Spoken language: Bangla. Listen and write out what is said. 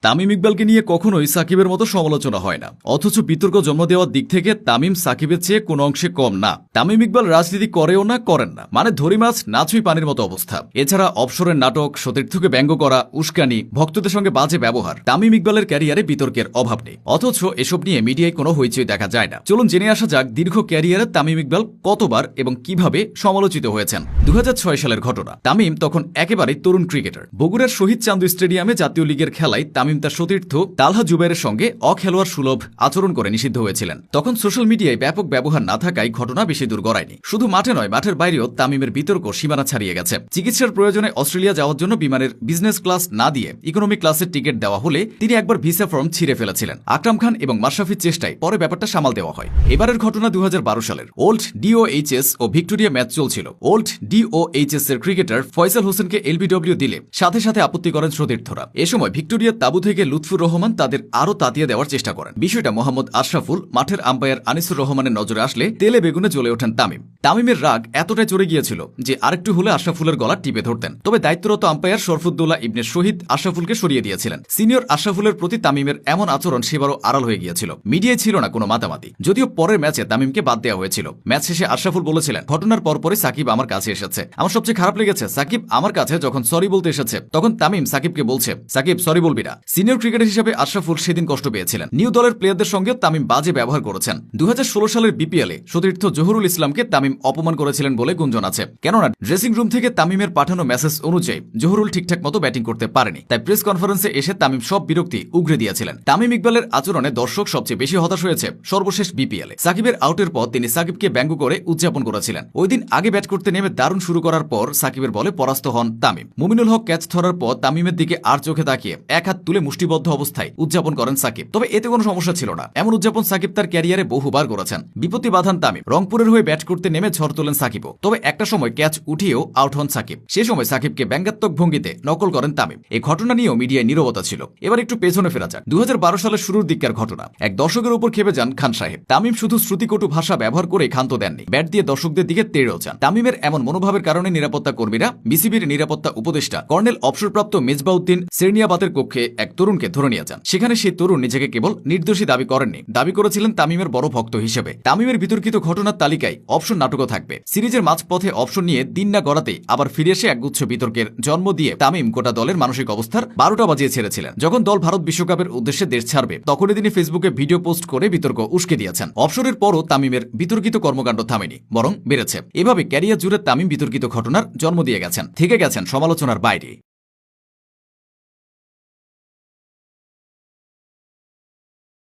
তামিম ইকবালকে নিয়ে কখনোই সাকিবের মতো সমালোচনা হয় না, অথচ বিতর্ক জন্ম দেওয়ার দিক থেকে তামিম সাকিবের চেয়ে কোনো অংশে কম না। তামিম ইকবাল রাজনীতি করেও না, করেন না, মানে ধরি মাছ নাচুই পানির মতো অবস্থা। এছাড়া অবসরের নাটক, সতীর্থকে ব্যঙ্গ করা, উস্কানি, ভক্তদের সঙ্গে বাজে ব্যবহার, তামিম ইকবালের ক্যারিয়ারে বিতর্কের অভাব নেই। অথচ এসব নিয়ে মিডিয়ায় কোনো হইচই দেখা যায় না। চলুন জেনে আসা যাক দীর্ঘ ক্যারিয়ারে তামিম ইকবাল কতবার এবং কিভাবে সমালোচিত হয়েছেন। 2006 সালের ঘটনা। তামিম তখন একেবারে তরুণ ক্রিকেটার। বগুড়ার শহীদ চান্দু স্টেডিয়ামে জাতীয় লীগের খেলায় তামিম তার সতীর্থ তালহা জুবাইরের সঙ্গে অখেলোয়াড় সুলভ আচরণ করে নিষিদ্ধ হয়েছিলেন। তখন সোশ্যাল মিডিয়ায় ব্যাপক ব্যবহার না থাকায় ঘটনা বেশি দূর গড়ায়নি। শুধু মাঠে নয়, মাঠের বাইরেও তামিমের বিতর্ক সীমানা ছাড়িয়ে গেছে। চিকিৎসার প্রয়োজনে অস্ট্রেলিয়া যাওয়ার জন্য বিমানের বিজনেস ক্লাস না দিয়ে ইকোনমি ক্লাসের টিকিট দেওয়া হলে তিনি একবার ভিসা ফর্ম ছিঁড়ে ফেলেছিলেন। আকরাম খান এবং মাশরাফির চেষ্টায় পরে ব্যাপারটা সামাল দেওয়া হয়। এবারের ঘটনা 2012 সালের। ওল্ড ডিওএইচএস ও ভিক্টোরিয়া ম্যাচ চলছিল। ওল্ড ডিওএইচএস এর ক্রিকেটার ফয়সাল হোসেনকে এলবিডব্লিউ দিলে সাথে সাথে আপত্তি করেন সতীর্থরা। এ সময় ভিক্টোরিয়ার তাবু থেকে লুৎফুর রহমান তাদের আরও তাতিয়ে দেওয়ার চেষ্টা করেন। বিষয়টা মোহাম্মদ আশরাফুল, মাঠের আম্পায়ার আনিসুর রহমানের নজরে আসলে তেলে বেগুনে জ্বলে ওঠেন তামিম। তামিমের রাগ এতটাই চড়ে গিয়েছিল যে আরেকটু হলে আশরাফুলের গলা টিপে ধরতেন। তবে দায়িত্বরত আম্পায়ার শরফুদ্দৌলা ইবনে শহীদ আশরাফুলকে সরিয়ে দিয়েছিলেন। সিনিয়র আশরাফুলের প্রতি তামিমের এমন আচরণ সেবারও আড়াল হয়ে গিয়েছিল। মিডিয়ায় ছিল না কোনো মাতামাতি। যদিও পরের ম্যাচে তামিমকে বাদ দেওয়া হয়েছিল। ম্যাচ শেষে আশরাফুল বলেছিলেন, ঘটনার পরপরই সাকিব আমার কাছে এসেছে। আমার সবচেয়ে খারাপ লেগেছে, সাকিব আমার কাছে যখন সরি বলতে এসেছে তখন তামিম সাকিবকে বলছে, সাকিব সরি বলবি না। সিনিয়র ক্রিকেটার হিসেবে আশরাফুল সেদিন কষ্ট পেয়েছিলেন। নিউ দলের প্লেয়ারদের সঙ্গেও তামিম বাজে ব্যবহার করেছেন। 2016 সালের বিপিএলে সতীর্থ জহুরুল ইসলামকে তামিম অপমান করেছিলেন বলে গুঞ্জন আছে। কেননা ড্রেসিং রুম থেকে তামিমের পাঠানো মেসেজ অনুযায়ী জহুরুল ঠিকঠাক মতো ব্যাটিং করতে পারেনি। তাই প্রেস কনফারেন্সে এসে তামিম সব বিরক্তি উগরে দিয়েছিলেন। তামিম ইকবালের আচরণে দর্শক সবচেয়ে বেশি হতাশ হয়েছে সর্বশেষ বিপিএলে। সাকিবের আউটের পর তিনি সাকিবকে ব্যঙ্গ করে উদযাপন করেছিলেন। ওই দিন আগে ব্যাট করতে নেমে দারুণ শুরু করার পর সাকিবের বলে পরাস্ত হন তামিম। মুমিনুল হক ক্যাচ ধরার পর তামিমের দিকে আর চোখে তাকিয়ে এক হাত তুলে মুষ্টিবদ্ধ অবস্থায় উদযাপন করেন সাকিব। তবে এতে কোনো সমস্যা ছিল না। এমন উদযাপন সাকিব তার ক্যারিয়ারে বহুবার করেছেন। বিপত্তি বাঁধান তামিম। রংপুরের হয়ে ব্যাট করতে নেমে ঝড় তোলেন সাকিবও। তবে একটা সময় ক্যাচ উঠিয়েও আউট হন সাকিব। সে সময় সাকিবকে ব্যঙ্গাত্মক ভঙ্গিতে নকল করেন তামিম। এই ঘটনা নিয়েও মিডিয়ায় নীরবতা ছিল। এবার একটু পেছনে ফেরা যাক। 2012 সালের শুরুর দিককার ঘটনা। এক দর্শকের উপর খেপে যান খান সাহেব। তামিম শুধু শ্রুতিকটু ভাষা ব্যবহার করে ক্ষান্ত দেননি, ব্যাট দিয়ে দর্শকদের দিকে তেড়েও যান। তামিমের এমন মনোভাবের কারণে নিরাপত্তা কর্মীরা বিসিবির নিরাপত্তা উপদেষ্টা কর্নেল অবসরপ্রাপ্ত মেজবাউদ্দিন সেরনিয়াবাতের কক্ষে এক তরুণকে ধরে নিয়ে যান। সেখানে সেই তরুণ নিজেকে কেবল নির্দোষী দাবি করেননি, দাবি করেছিলেন তামিমের বড় ভক্ত হিসেবে। তামিমের বিতর্কিত ঘটনার তালিকায় অপশন নাটকও থাকবে। সিরিজের মাঝপথে অপশন নিয়ে দিন না গড়াতেই আবার ফিরে এসে একগুচ্ছ বিতর্কের জন্ম দিয়ে তামিম গোটা দলের মানসিক অবস্থার 12টা বাজিয়ে ছেড়েছিলেন। যখন দল ভারত বিশ্বকাপের উদ্দেশ্যে দেশ ছাড়বে তখনই তিনি ফেসবুকে ভিডিও পোস্ট করে বিতর্ক উস্কে দিয়েছেন। অবসরের পরও তামিমের বিতর্কিত কর্মকাণ্ড থামেনি, বরং বেড়েছে। এভাবে ক্যারিয়ার জুড়ে তামিম বিতর্কিত ঘটনার জন্ম দিয়ে গেছেন, থেকে গেছেন সমালোচনার বাইরে।